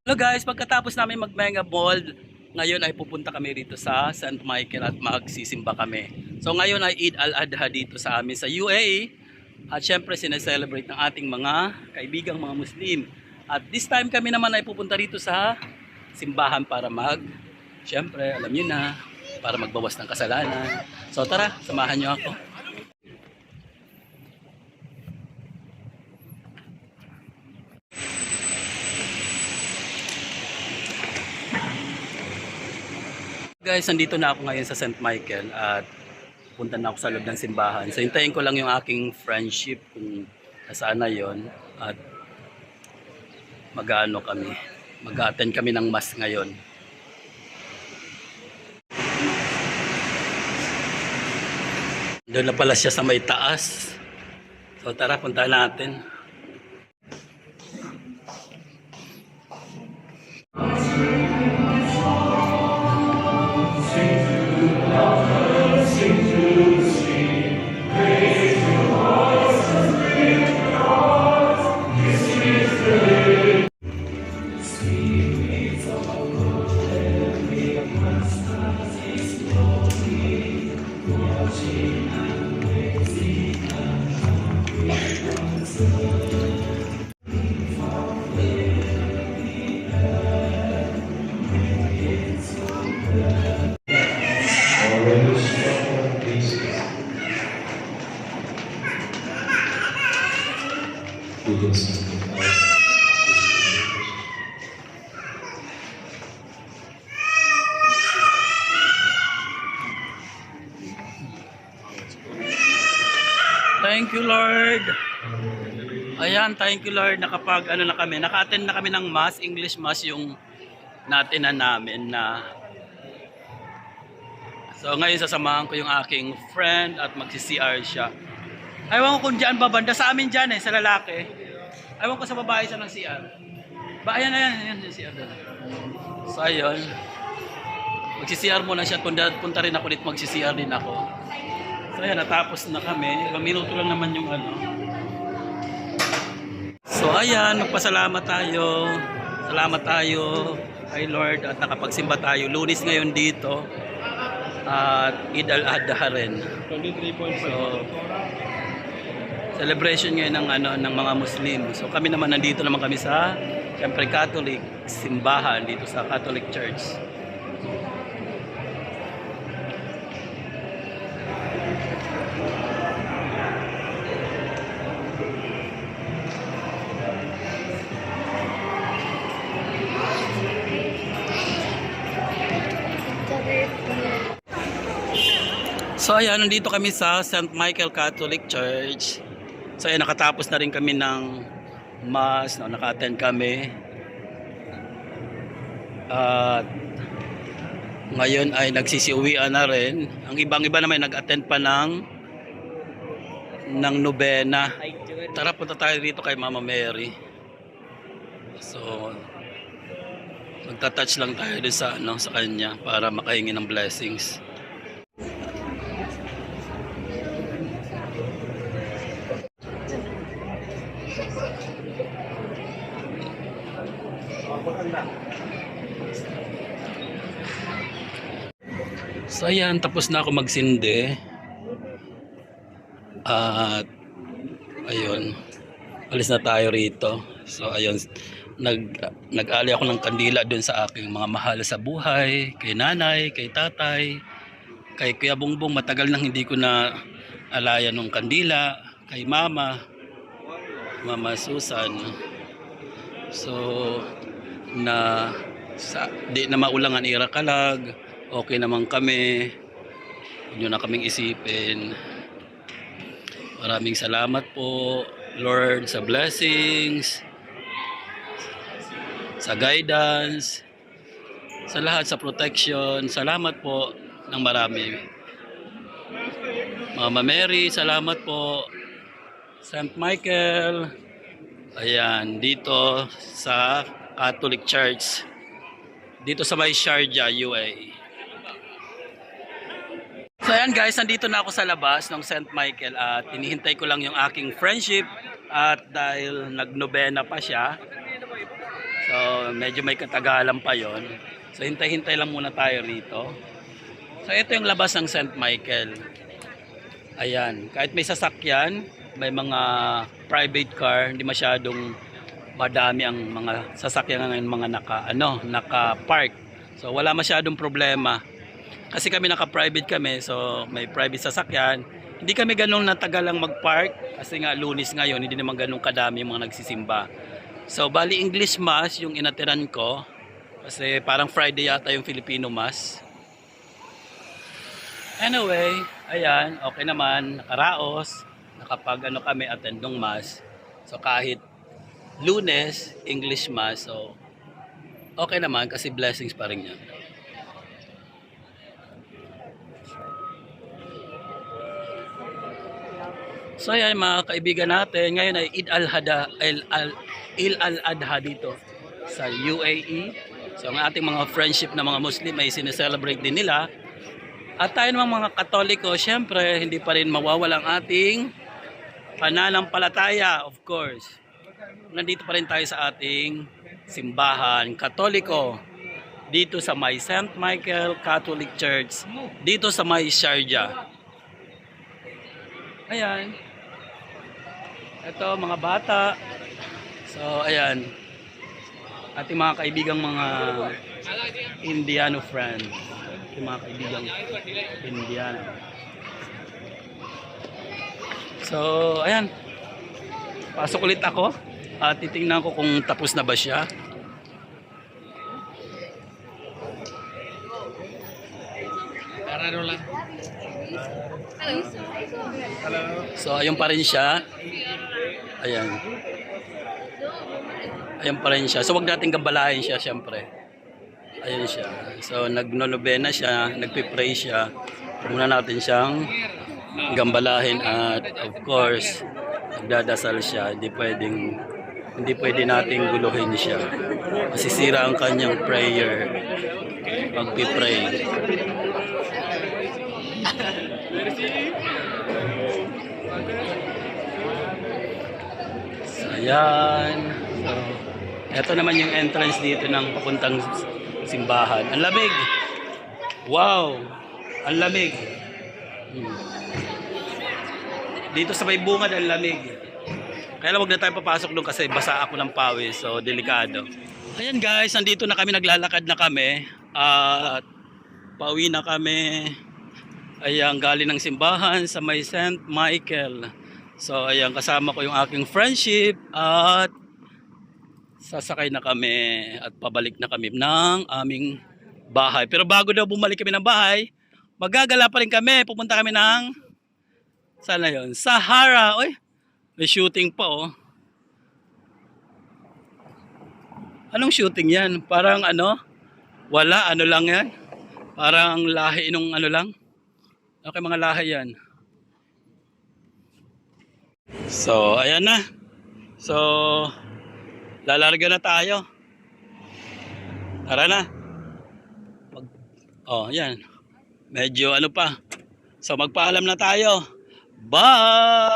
Hello guys, pagkatapos namin mag-mega ball, ngayon ay pupunta kami rito sa St. Michael at magsisimba kami. So ngayon ay Eid al-Adha dito sa amin sa UAE at syempre sineselebrate ng ating mga kaibigang mga Muslim. At this time kami naman ay pupunta rito sa simbahan para syempre alam niyo na, para magbawas ng kasalanan. So tara, samahan niyo ako. Guys, nandito na ako ngayon sa St. Michael at punta na ako sa loob ng simbahan. So hintayin ko lang yung aking friendship kung nasaan na yon at mag-ano kami. Mag-attend kami ng mass ngayon. Doon na pala siya sa may taas. So tara, punta natin. Thank you Lord. Ayan, thank you Lord. Naka-attend na kami ng mass, English mass yung natin namin na. So ngayon sasamahan ko yung aking friend at magsi-CR siya. Ayaw ko kung dyan ba banda, sa amin dyan sa lalaki. Ayaw ko sa babae sa ng CR. Ayan yung CR doon. So ayun. Magsi-CR muna siya, punta rin ako dito, magsi-CR din ako. So ayan, natapos na kami. Ilang minuto lang naman yung ano. So ayan, magpasalamat tayo. Salamat tayo kay Lord at nakapagsimba tayo. Lunes ngayon dito. At Eid al-Adha rin. 23.5. So celebration ngayon ng mga Muslim. So kami naman nandito naman kami sa siyempre Catholic simbahan dito sa Catholic Church. So ayan, nandito kami sa St. Michael Catholic Church. So ayan, nakatapos na rin kami ng mass, naka-attend kami. At ngayon ay nagsisiuwian na rin. Ang ibang-iba naman nag-attend pa ng nobena. Tara, punta tayo dito kay Mama Mary. So magta-touch lang tayo din sa kanya para makahingi ng blessings. So ayan, tapos na ako magsindi. At ayun, alis na tayo rito. So ayun, nag-ali ako ng kandila dun sa aking mga mahal sa buhay, kay nanay, kay tatay, kay Kuya Bongbong. Matagal nang hindi ko na alayan ng kandila, kay Mama Susan. So di na maulangan irakalag, okay naman kami. Huwag nyo na kaming isipin. Maraming salamat po Lord sa blessings, sa guidance, sa lahat, sa protection. Salamat po ng marami. Mama Mary, salamat po. St. Michael, ayan, dito sa Catholic Church, dito sa may Sharjah, UAE. So ayan guys, nandito na ako sa labas ng St. Michael at hinihintay ko lang yung aking friendship at dahil nagnobena pa siya, so medyo may katagalan pa yon. So hintay-hintay lang muna tayo rito. So ito yung labas ng St. Michael. Ayan, kahit may sasakyan, may mga private car, hindi masyadong madami ang mga sasakyan ngayon, mga naka-park. So wala masyadong problema. Kasi kami naka-private kami, so may private sasakyan. Hindi kami ganun natagal lang mag-park kasi nga Lunes ngayon, hindi naman ganun kadami yung mga nagsisimba. So bali English Mass yung inatiran ko kasi parang Friday yata yung Filipino Mass. Anyway, ayan, okay naman, nakaraos, nakapag kami attend ng Mass. So kahit Lunes, English Mass, so okay naman kasi blessings pa rin yan. So ayan mga kaibigan natin, ngayon ay Eid al-Adha dito sa UAE. So ang ating mga friendship na mga Muslim ay sineselebrate din nila. At tayo namang mga Katoliko, syempre hindi pa rin mawawala ang ating pananampalataya, of course. Nandito pa rin tayo sa ating simbahan Katoliko dito sa may St. Michael Catholic Church dito sa may Sharjah. Ayan. Ito mga bata. So ayan. Ating mga kaibigang mga Indiano friends. Ating mga kaibigang Indiano. So ayan. Pasok ulit ako. At titingnan ko kung tapos na ba siya. So ayun pa rin siya. Ayan. Ayan pa rin siya. So wag natin gambalahin siya syempre. Ayan siya. So nagno-novena siya, nagpi-pray siya. Muna natin siyang gambalahin at of course nagdadasal siya. Hindi pwede nating guluhin siya. Masisira ang kanyang prayer. Pag-pray. So, ayan. So, ito naman yung entrance dito ng papuntang simbahan. Ang lamig. Wow. Ang lamig. Dito sa may bungad ang lamig. Kaya wag na tayo papasok doon kasi basa ako ng pawis. So, delikado. Ayan guys, nandito na kami, naglalakad na kami. At pauwi na kami. Ayan, galing ng simbahan sa may St. Michael. So, ayan, kasama ko yung aking friendship. At sasakay na kami at pabalik na kami ng aming bahay. Pero bago daw bumalik kami ng bahay, magagala pa rin kami. Pupunta kami ng, saan na yun? Sahara. Uy, may shooting pa oh. Anong shooting yan? Parang ano? Wala, ano lang yan? Parang lahi nung ano lang? Okay, mga lahi yan. So, ayan na. So, lalarga na tayo. Tara na. Oh, yan. Medyo ano pa. So, magpaalam na tayo. Bye!